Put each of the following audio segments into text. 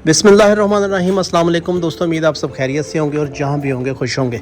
बिस्मिल्लाहिर्रहमानिर्रहीम। अस्सलाम वालेकुम दोस्तों, उम्मीद आप सब खैरियत से होंगे और जहाँ भी होंगे खुश होंगे।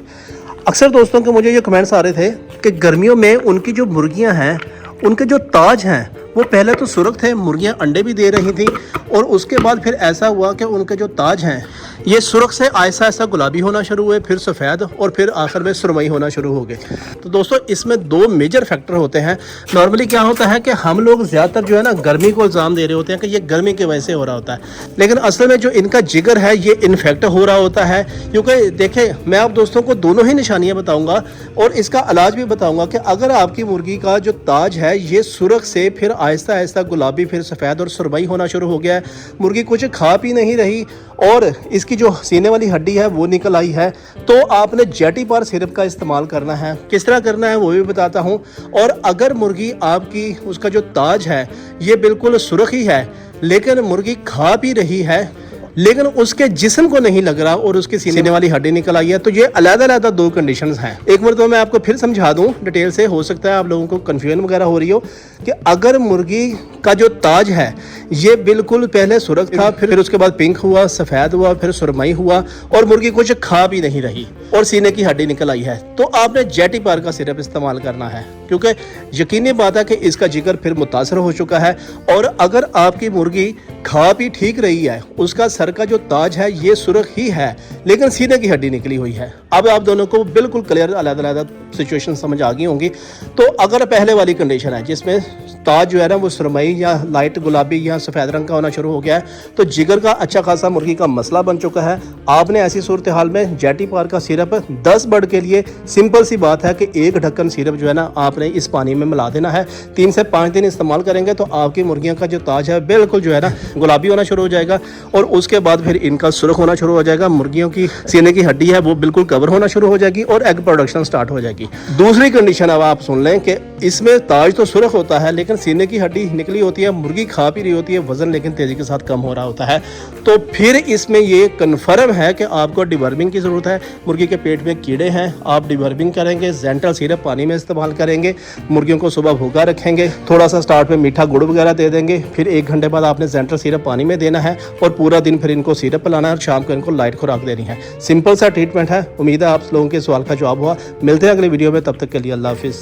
अक्सर दोस्तों के मुझे ये कमेंट्स आ रहे थे कि गर्मियों में उनकी जो मुर्गियाँ हैं, उनके जो ताज हैं वो पहले तो सुर्ख थे, मुर्गियाँ अंडे भी दे रही थी, और उसके बाद फिर ऐसा हुआ कि उनके जो ताज हैं ये सुर्ख से आहिस्ता आहिस्ता गुलाबी होना शुरू हुए, फिर सफ़ेद, और फिर आखिर में सुरमई होना शुरू हो गए। तो दोस्तों इसमें दो मेजर फैक्टर होते हैं। नॉर्मली क्या होता है कि हम लोग ज़्यादातर जो है ना गर्मी को इल्ज़ाम दे रहे होते हैं कि ये गर्मी की वजह से हो रहा होता है, लेकिन असल में जो इनका जिगर है ये इन्फेक्ट हो रहा होता है। क्योंकि देखें, मैं आप दोस्तों को दोनों ही निशानियाँ बताऊँगा और इसका इलाज भी बताऊँगा कि अगर आपकी मुर्गी का जो ताज है ये सुर्ख से फिर आहिस्ता आहिस्ता गुलाबी, फिर सफ़ेद और सुरमई होना शुरू हो गया है, मुर्गी कुछ खा पी नहीं रही और इसकी जो सीने वाली हड्डी है वो निकल आई है, तो आपने जेटीपार सिरप का इस्तेमाल करना है। किस तरह करना है वो भी बताता हूँ। और अगर मुर्गी आपकी उसका जो ताज है ये बिल्कुल सुर्ख ही है, लेकिन मुर्गी खा पी रही है लेकिन उसके जिस्म को नहीं लग रहा और उसकी सीने वाली हड्डी निकल आई है, तो ये अलग-अलग दो कंडीशंस हैं। एक बार तो मैं आपको फिर समझा दूं डिटेल से, हो सकता है आप लोगों को कन्फ्यूजन वगैरह हो रही हो कि अगर मुर्गी का जो ताज है ये बिल्कुल पहले सुर्ख था, फिर उसके बाद पिंक हुआ, सफ़ेद हुआ, फिर सुरमई हुआ और मुर्गी कुछ खा भी नहीं रही और सीने की हड्डी निकल आई है, तो आपने जेटीपार का सिरप इस्तेमाल करना है। क्योंकि यकीनी बात है कि इसका जिगर फिर मुतासर हो चुका है, और अगर आपकी मुर्गी खा पी ठीक रही है, उसका सर का जो ताज है ये सुर्ख ही है लेकिन सीने की हड्डी निकली हुई है। अब आप दोनों को बिल्कुल क्लियर अलग-अलग सिचुएशन समझ आ गई होंगी। तो अगर पहले वाली कंडीशन है जिसमें ताज जो है ना वो सुरमई या लाइट गुलाबी या सफ़ेद रंग का होना शुरू हो गया है, तो जिगर का अच्छा खासा मुर्गी का मसला बन चुका है, आपने ऐसी सूरत हाल में जेटीपार का सिरप 10 बर्ड के लिए सिंपल सी बात है कि 1 ढक्कन सिरप जो है ना आपने इस पानी में मिला देना है। 3 से 5 दिन इस्तेमाल करेंगे तो आपकी मुर्गियों का जो ताज है बिल्कुल जो है ना गुलाबी होना शुरू हो जाएगा, और उसके बाद फिर इनका सुर्ख होना शुरू हो जाएगा, मुर्गियों की सीने की हड्डी है वो बिल्कुल कवर होना शुरू हो जाएगी और एग प्रोडक्शन स्टार्ट हो जाएगी। दूसरी कंडीशन अब आप सुन लें कि इसमें ताज तो सुर्ख होता है लेकिन सीने की हड्डी निकली होती है, मुर्गी खा पी रही होती है, वजन लेकिन तेजी के साथ कम हो रहा होता है, तो फिर इसमें ये कन्फर्म है कि आपको डिवर्मिंग की ज़रूरत है। मुर्गी के पेट में कीड़े हैं, आप डिवर्मिंग करेंगे, जेंटल सिरप पानी में इस्तेमाल करेंगे, मुर्गियों को सुबह भूखा रखेंगे, थोड़ा सा स्टार्ट में मीठा गुड़ वगैरह दे देंगे, फिर 1 घंटे बाद आपने जेंटल सिरप पानी में देना है और पूरा दिन फिर इनको सिरप पिलाना है और शाम को इनको लाइट खुराक देनी है। सिंपल सा ट्रीटमेंट है। उम्मीद है आप लोगों के सवाल का जवाब हुआ। मिलते हैं अगली वीडियो में, तब तक के लिए अल्लाह हाफिज़।